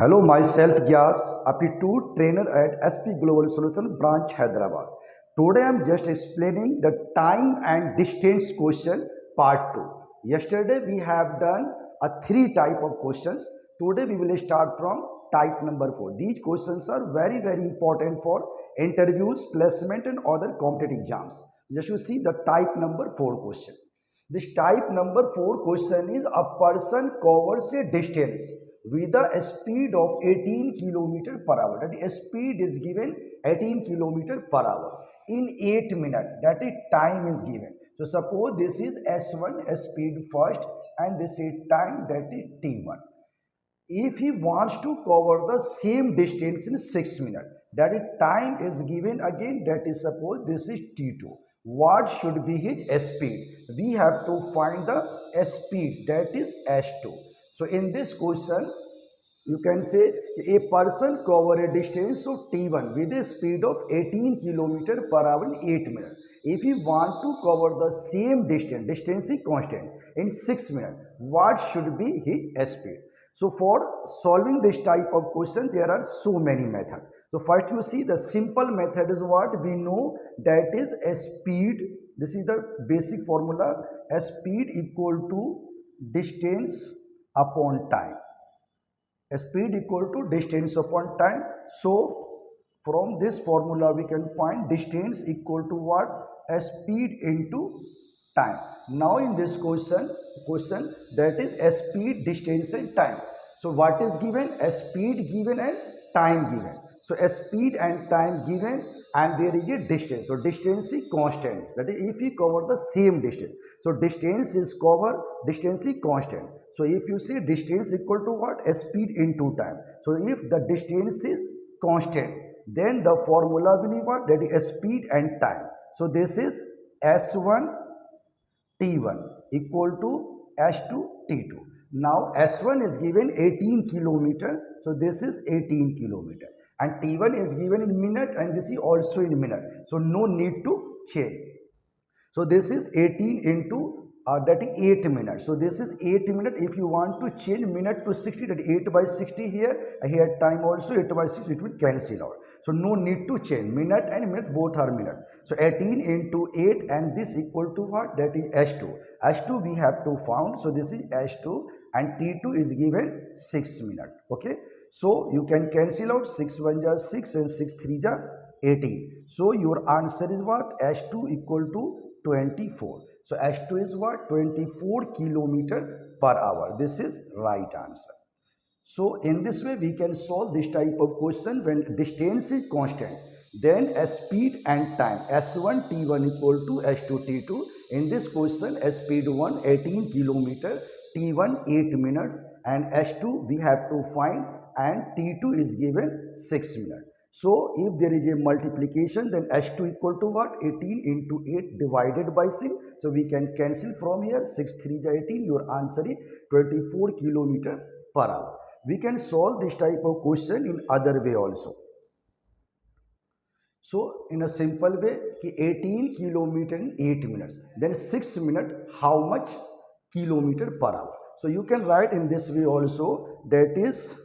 Hello, myself Gyas, aptitude trainer at SP Global Solution branch Hyderabad. Today I am just explaining the time and distance question part 2. Yesterday we have done a three type of questions. Today we will start from type number 4. These questions are very important for interviews, placement and other competitive exams. Just you see the type number 4 question. This type number 4 question is a person covers a distance with a speed of 18 kilometer per hour. That is speed is given 18 kilometer per hour in 8 minutes. That is time is given. So suppose this is S1 speed first and this is time, that is T1. If he wants to cover the same distance in 6 minutes, that is time is given again, that is suppose this is T2. What should be his speed? We have to find the speed, that is S2. So in this question, you can say a person cover a distance of T1 with a speed of 18 km per hour in 8 minutes. If you want to cover the same distance is constant in 6 minutes, what should be his speed? So for solving this type of question, there are so many methods. So first you see the simple method is what we know, that is a speed. This is the basic formula. A speed equal to distance upon time. A speed equal to distance upon time. So from this formula we can find distance equal to what? A speed into time. Now in this question that is a speed, distance and time. So what is given? A speed given and time given. So a speed and time given and there is a distance. So distance is constant. That is if we cover the same distance. So distance is cover, distance is constant. So if you say distance equal to what? A speed into time. So if the distance is constant, then the formula will be what? That is a speed and time. So this is S1 T1 equal to S2 T2. Now S1 is given 18 kilometer. So this is 18 kilometer. And T1 is given in minute and this is also in minute. So no need to change. So this is 18 into that is 8 minutes. So this is 8 minutes. If you want to change minute to 60, that is 8 by 60 here. Here time also 8 by 60, it will cancel out. So no need to change. Minute and minute both are minute. So 18 into 8 and this equal to what? That is S2. S2 we have to found. So this is S2 and T2 is given 6 minutes. Okay. So you can cancel out 6 1 ja 6 and 6 3 ja 18. So your answer is what? S2 equal to 24. So S2 is what? 24 kilometer per hour. This is right answer. So in this way we can solve this type of question when distance is constant. Then a speed and time S1 T1 equal to S2 T2. In this question speed 1 18 kilometer, T1 8 minutes and S2 we have to find and T2 is given 6 minutes. So if there is a multiplication, then S2 equal to what? 18 into 8 divided by 6. So we can cancel from here 6 3 ja 18. Your answer is 24 kilometer per hour. We can solve this type of question in other way also. So in a simple way, 18 kilometer in 8 minutes. Then 6 minutes, how much kilometer per hour? So you can write in this way also, that is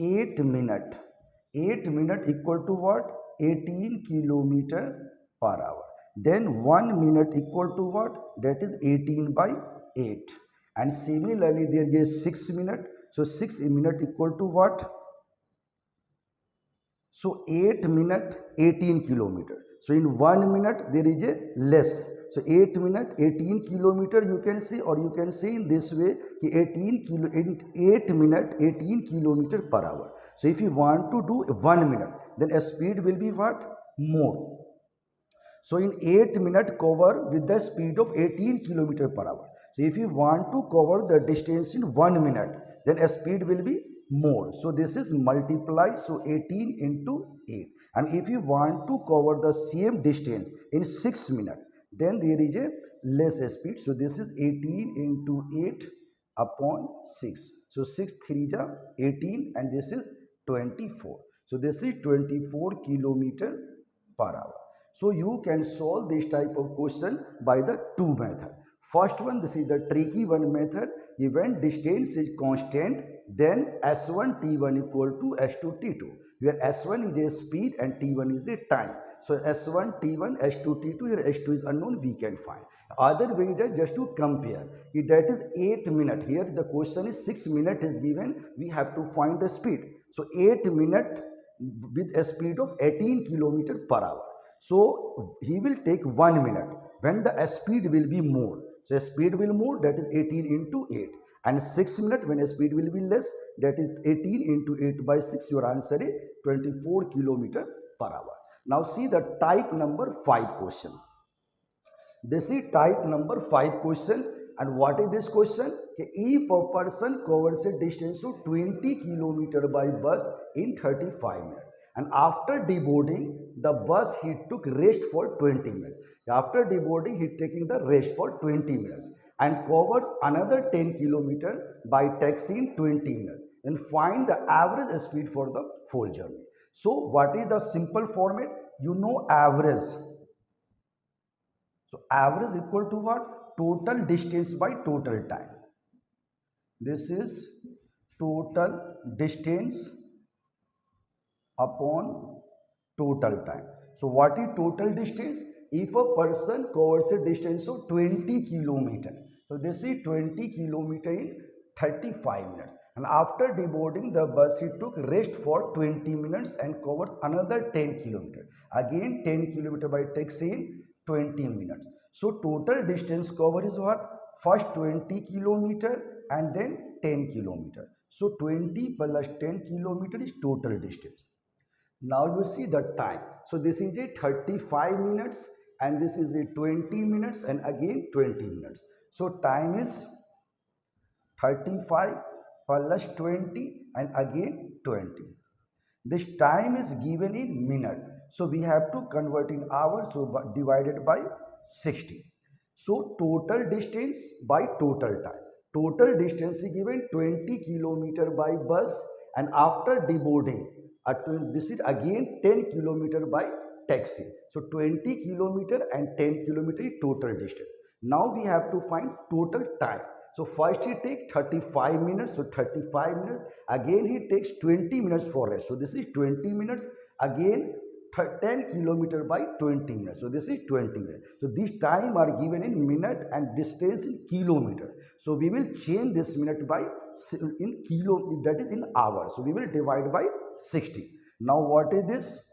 8 minutes. 8 minutes equal to what? 18 kilometer per hour. Then 1 minute equal to what? That is 18 by 8. And similarly there is 6 minutes. So 6 minutes equal to what? So 8 minutes 18 kilometer. So in 1 minute there is a less. So 8 minutes 18 kilometer you can say, or you can say in this way, 8 minutes 18 kilometer per hour. So if you want to do 1 minute, then a speed will be what? More. So in 8 minutes cover with the speed of 18 kilometer per hour. So if you want to cover the distance in 1 minute, then a speed will be more. So this is multiply. So 18 into 8. And if you want to cover the same distance in 6 minutes, then there is a less speed. So this is 18 into 8 upon 6. So 6 3 ja 18 and this is 24. So this is 24 kilometer per hour. So you can solve this type of question by the two method. First one, this is the tricky one method. When distance is constant, then S1 T1 equal to S2 T2, where S1 is a speed and T1 is a time. So S1 T1 S2 T2, here S2 is unknown, we can find. Other way that just to compare, if that is 8 minutes, here the question is 6 minutes is given, we have to find the speed. So 8 minutes with a speed of 18 kilometer per hour. So he will take 1 minute when the speed will be more. So speed will more, that is 18 into 8, and 6 minutes when speed will be less, that is 18 into 8 by 6, your answer is 24 kilometer per hour. Now see the type number 5 question. This is type number 5 questions. And what is this question? If a person covers a distance of 20 kilometer by bus in 35 minutes, and after deboarding the bus, he took rest for 20 minutes. After deboarding, he taking the rest for 20 minutes and covers another 10 kilometer by taxi in 20 minutes. Then find the average speed for the whole journey. So what is the simple format? You know average. So average equal to what? Total distance by total time. This is total distance upon total time. So what is total distance? If a person covers a distance of 20 kilometer, so this is 20 kilometer in 35 minutes. And after deboarding the bus, he took rest for 20 minutes and covers another 10 kilometer. Again 10 kilometer by taxi in 20 minutes. So total distance cover is what? First 20 kilometer and then 10 kilometer. So 20 plus 10 kilometer is total distance. Now you see the time. So this is a 35 minutes and this is a 20 minutes and again 20 minutes. So time is 35 plus 20 and again 20. This time is given in minute. So we have to convert in hours, so divided by 60. So total distance by total time. Total distance is given 20 kilometer by bus, and after deboarding, this is again 10 kilometer by taxi. So 20 kilometer and 10 kilometer is total distance. Now we have to find total time. So first he takes 35 minutes, so 35 minutes. Again he takes 20 minutes for rest. So this is 20 minutes. Again 10 kilometer by 20 minutes. So this is 20 minutes. So these time are given in minute and distance in kilometer. So we will change this minute by in kilo, that is in hours. So we will divide by 60. Now what is this?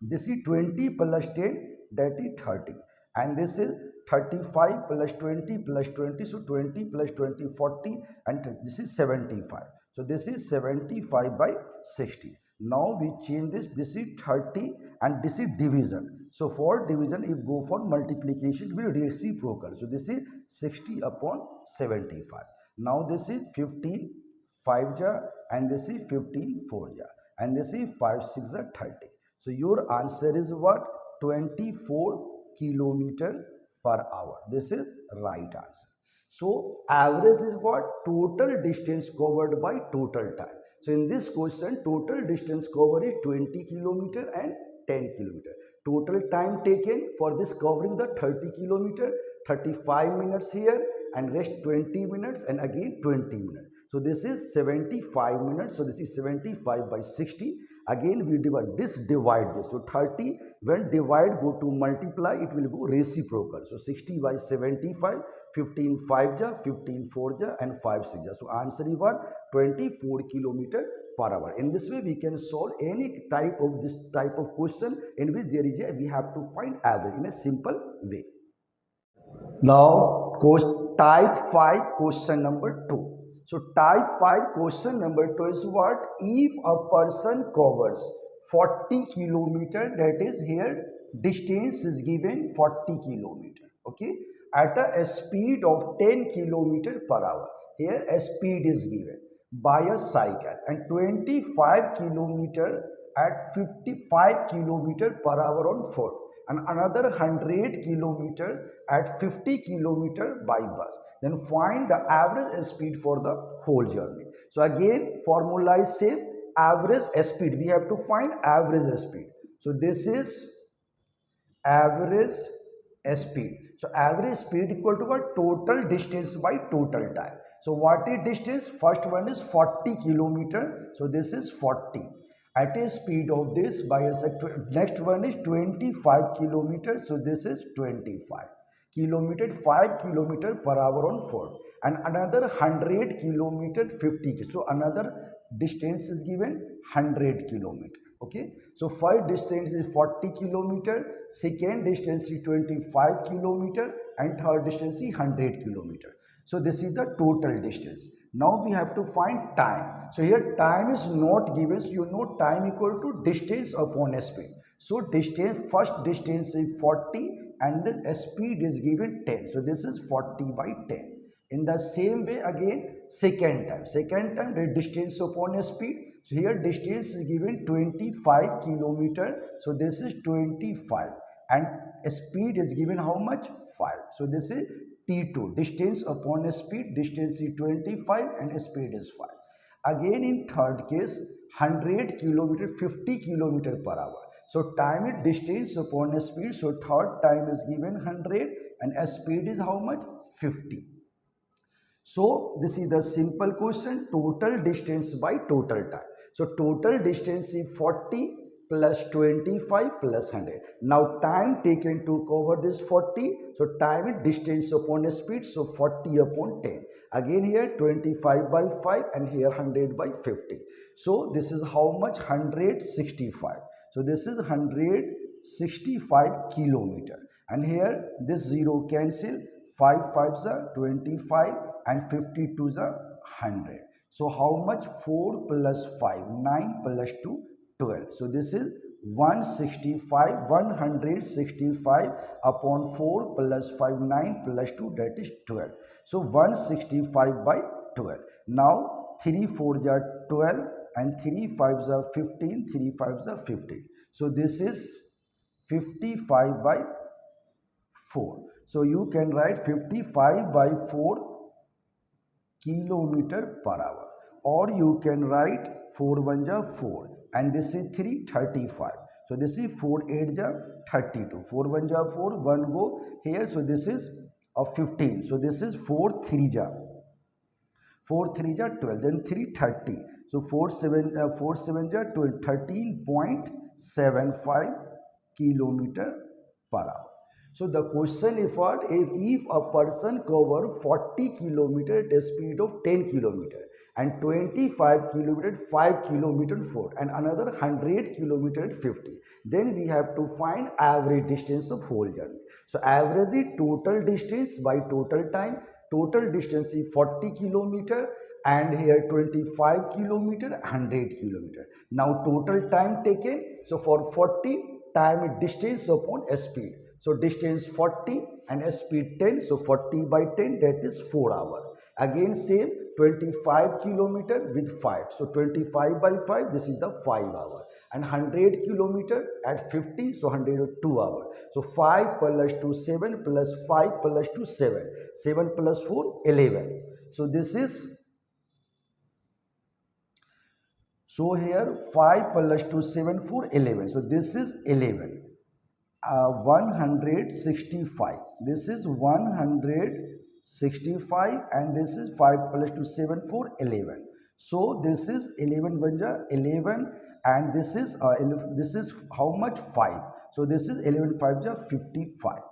This is 20 plus 10, that is 30. And this is 35 plus 20 plus 20. So 20 plus 20, 40. And this is 75. So this is 75 by 60. Now we change this is 30 and this is division. So for division, if go for multiplication, it will be reciprocal. So this is 60 upon 75. Now this is 15 5 ja and this is 15 4 ja and this is 5 6 ja 30. So your answer is what? 24 kilometer per hour. This is right answer. So average is what? Total distance covered by total time. So in this question, total distance covered is 20 kilometer and 10 kilometer. Total time taken for this covering the 30 kilometer, 35 minutes here and rest 20 minutes and again 20 minutes. So this is 75 minutes. So this is 75 by 60. Again we divide this, divide this. So 30, when divide go to multiply, it will go reciprocal. So 60 by 75, 15 5 ja, 15 4 ja and 5 6 ja. So answer is what? 24 kilometer per hour. In this way we can solve any type of this type of question in which there is a, we have to find average in a simple way. Now type 5 question number 2. So type 5 question number 2 is what? If a person covers 40 kilometer, that is here distance is given 40 kilometer, okay, at a speed of 10 kilometer per hour. Here a speed is given by a cycle and 25 kilometer at 55 kilometer per hour on foot and another 100 kilometer at 50 kilometer by bus. Then find the average speed for the whole journey. So again formula is same, average speed. We have to find average speed. So this is average speed. So average speed equal to what? Total distance by total time. So what is distance? First one is 40 kilometer. So this is 40 at a speed of this by a next one is 25 kilometer. So this is 25 kilometer, 5 kilometer per hour on foot, and another 100 kilometer 50. So another distance is given 100 kilometer. Okay, so first distance is 40 kilometer, second distance is 25 kilometer, and third distance is 100 kilometer. So this is the total distance. Now we have to find time. So here time is not given. So you know time equal to distance upon speed. So distance, first distance is 40 and the speed is given 10. So this is 40 by 10. In the same way again second time. Second time the distance upon speed. So here distance is given 25 kilometer. So this is 25 and speed is given how much? 5. So this is T2, distance upon speed, distance is 25 and speed is 5. Again in third case 100 kilometer, 50 kilometer per hour. So time is distance upon speed. So third time is given 100 and speed is how much? 50. So this is the simple question, total distance by total time. So total distance is 40 plus 25 plus 100. Now time taken to cover this 40. So time is distance upon speed. So 40 upon 10. Again here 25 by 5 and here 100 by 50. So this is how much? 165. So this is 165 kilometer. And here this 0 cancel. 5 5s are 25 and 52 is 100. So how much? 4 plus 5, 9 plus 2, 12. So this is 165 upon 4 plus 5, 9 plus 2, that is 12. So 165 by 12. Now 3 4s are 12 and 3 5s are 15, 3 5s are 15. So this is 55 by 4. So you can write 55 by 4 kilometer per hour, or you can write 4 1 ja 4 and this is 3 35. So this is 4 8 ja 32, 4 1 ja 4, 1 go here. So this is of 15. So this is 4 3 ja 12, then 3 30. So 4 7 ja 12, 13.75 kilometer per hour. So the question is what? If a person cover 40 kilometer at a speed of 10 kilometer and 25 kilometer at 5 kilometer foot and another 100 kilometer at 50, then we have to find average distance of whole journey. So average is total distance by total time. Total distance is 40 kilometer and here 25 kilometer, 100 kilometer. Now total time taken. So for 40, time is distance upon speed. So distance 40 and speed 10. So 40 by 10, that is 4 hours. Again same 25 kilometer with 5. So 25 by 5, this is the 5 hour. And 100 kilometer at 50, so 102 hours. So 5 plus 2 7 plus 5 plus 2 7. 7 plus 4 11. So this is, so here 5 plus 2 7 4 11. So this is 11. 165. This is 165 and this is 5 plus 2 7 4 11. So this is 11 1 11 and this is how much? 5. So this is 11 5 55.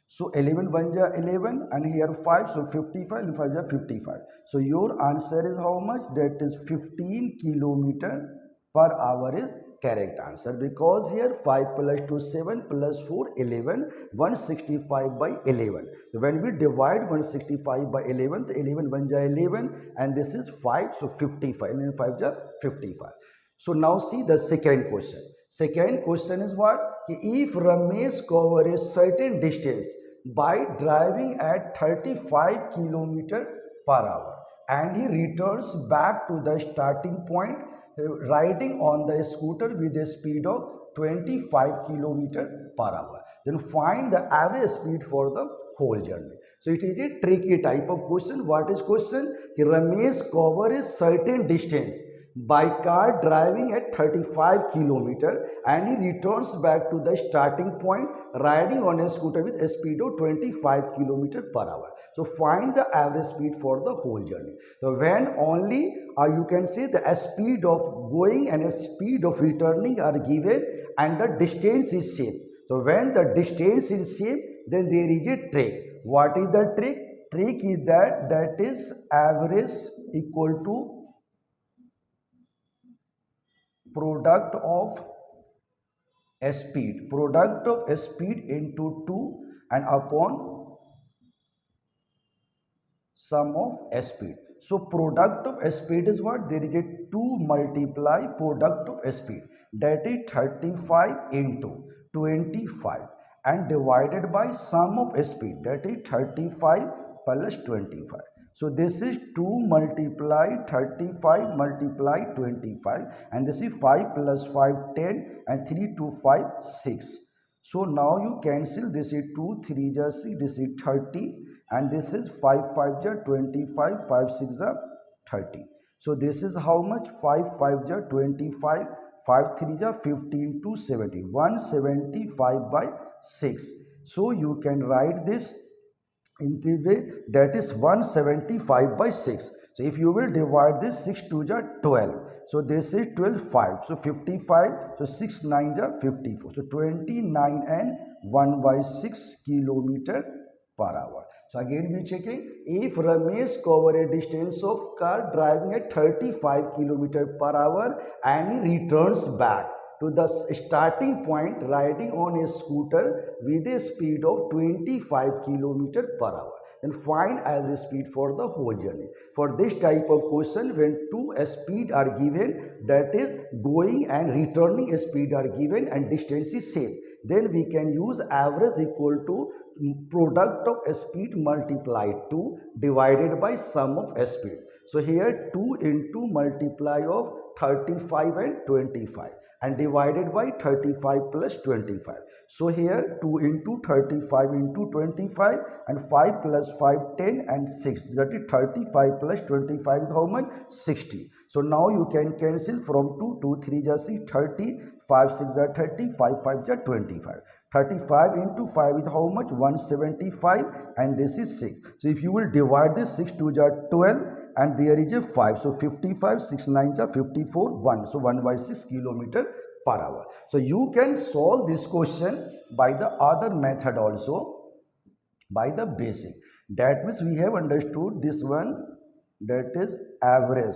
So 11 1 11 and here 5, so 55 and 5 55. So your answer is how much? That is 15 kilometer per hour is correct answer, because here 5 plus 2 7 plus 4 11, 165 by 11. So when we divide 165 by 11, the 11 1 11 and this is 5, so 55, and 5 55. So now see the second question. Second question is what? If Ramesh cover a certain distance by driving at 35 kilometer per hour and he returns back to the starting point riding on the scooter with a speed of 25 kilometer per hour, then find the average speed for the whole journey. So it is a tricky type of question. What is question? Ramesh cover a certain distance by car driving at 35 kilometer and he returns back to the starting point riding on a scooter with a speed of 25 kilometer per hour. So find the average speed for the whole journey. So when only you can say the speed of going and a speed of returning are given and the distance is same. So when the distance is same, then there is a trick. What is the trick? Trick is that is average equal to product of speed into 2 and upon sum of speed. So product of speed is what? There is a 2 multiply product of speed, that is 35 into 25 and divided by sum of speed, that is 35 plus 25. So this is 2 multiply 35 multiply 25 and this is 5 plus 5 10 and 3 to 5 6. So now you cancel, this is 2 3 just 6, this is 30 and this is 5 5 ja 25, 5 6 ja 30. So this is how much? 5 5 ja 25, 5 3 ja 15 to 70, 175 by 6. So you can write this in the way, that is 175 by 6. So if you will divide this, 6 2 ja 12. So this is 12 5. So 55. So 6 9 ja 54. So 29 and 1 by 6 kilometer per hour. So again we checking, if Ramesh cover a distance of car driving at 35 kilometer per hour and he returns back to the starting point riding on a scooter with a speed of 25 kilometer per hour, then find average speed for the whole journey. For this type of question, when two speed are given, that is going and returning speed are given and distance is same, then we can use average equal to product of speed multiplied 2 divided by sum of speed. So here 2 into multiply of 35 and 25 and divided by 35 plus 25. So here 2 into 35 into 25 and 5 plus 5 10 and 6, that is 35 plus 25 is how much? 60. So now you can cancel from 2 2 3 just 30, 5 6 are 30, 5 5 are 25. 35 into 5 is how much? 175 and this is 6. So if you will divide this, 6 2 are 12 and there is a 5. So 55, 6 9 are 54, 1. So 1 by 6 kilometer per hour. So you can solve this question by the other method also, by the basic. That means we have understood this one, that is average.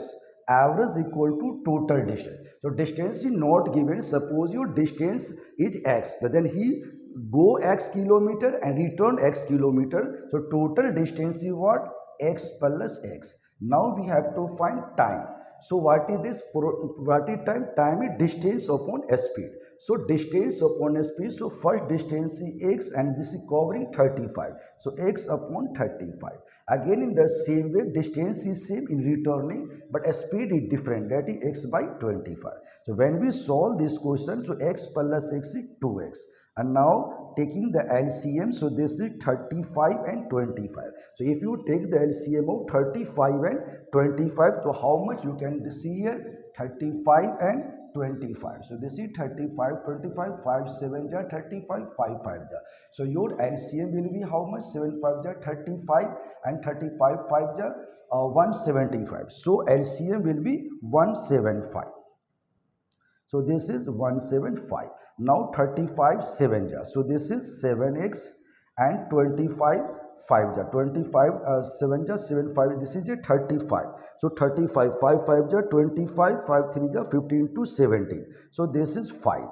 Average equal to total distance. So distance is not given. Suppose your distance is x, then he go x kilometer and return x kilometer. So total distance is what? X plus x. Now we have to find time. So what is this? What is time? Time is distance upon speed. So distance upon speed. So first distance is x and this is covering 35. So x upon 35. Again in the same way, distance is same in returning but speed is different, that is x by 25. So when we solve this question, so x plus x is 2x. And now taking the LCM, so this is 35 and 25. So if you take the LCM of 35 and 25, so how much you can see here? 35 and 25. So this is 35 25, 5 7 ja 35, 5 5 ja. So your LCM will be how much? 7 5 ja 35 and 35 5 ja 175. So LCM will be 175. So this is 175. Now 35 7 ja. So this is 7x and 25 5 ja 25 7 ja 7 5, this is a 35. So 35 5 5 ja 25, 5 3 ja 15 to 17. So this is 5x.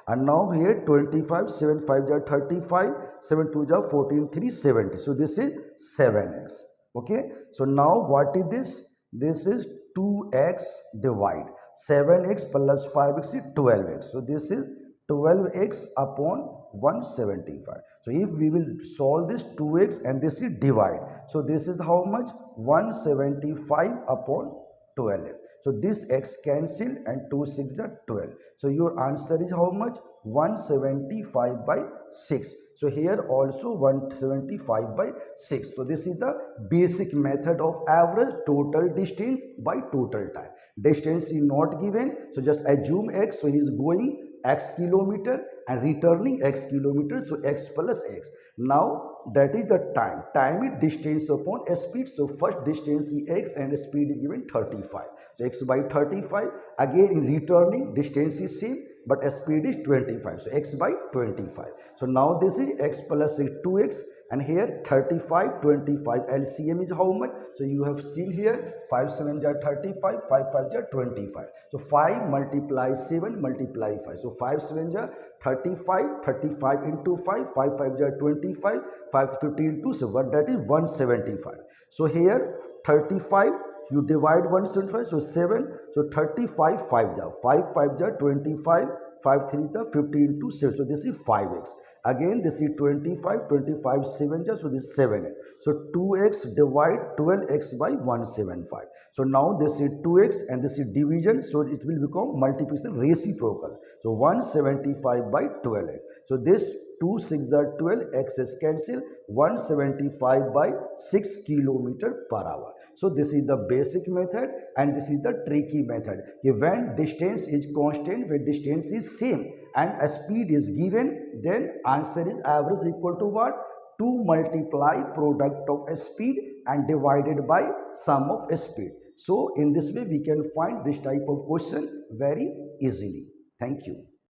And now here 25 7 5 ja 35, 7 2 ja 14 3 70. So this is 7x. Okay. So now what is this? This is 2x divide 7x plus 5x is 12x. So this is 12x upon 175. So if we will solve this 2x and this is divide. So this is how much? 175 upon 12x. So this x cancel and 2 6 are 12. So your answer is how much? 175 by 6. So here also 175 by 6. So this is the basic method of average total distance by total time. Distance is not given, so just assume x. So he is going x kilometer and returning x kilometer, so x plus x. Now that is the time is distance upon speed. So first distance is x and speed is given 35, so x by 35. Again in returning distance is same but speed is 25, so x by 25. So now this is x plus 2x, and here 35 25 LCM is how much? So you have seen here 5 7 are 35, 5 5 are 25. So 5 multiply 7 multiply 5. So 5 7 are 35, 35 into 5, 5 5 are 25, 5 50 into 7, that is 175. So here 35 you divide 175, so 7, so 35 5 jar, 5 5 jar 25, 5 3 jar 50 into 7, so this is 5x. Again this is 25, 25 7 jar, so this is 7x. So 2x divide 12x by 175. So now this is 2x and this is division, so it will become multiplication reciprocal. So 175 by 12x. So this 2 6 are 12, x is cancel, 175 by 6 kilometer per hour. So this is the basic method and this is the tricky method. When distance is constant, when distance is same and a speed is given, then answer is average equal to what? 2 multiply product of a speed and divided by sum of a speed. So in this way we can find this type of question very easily. Thank you.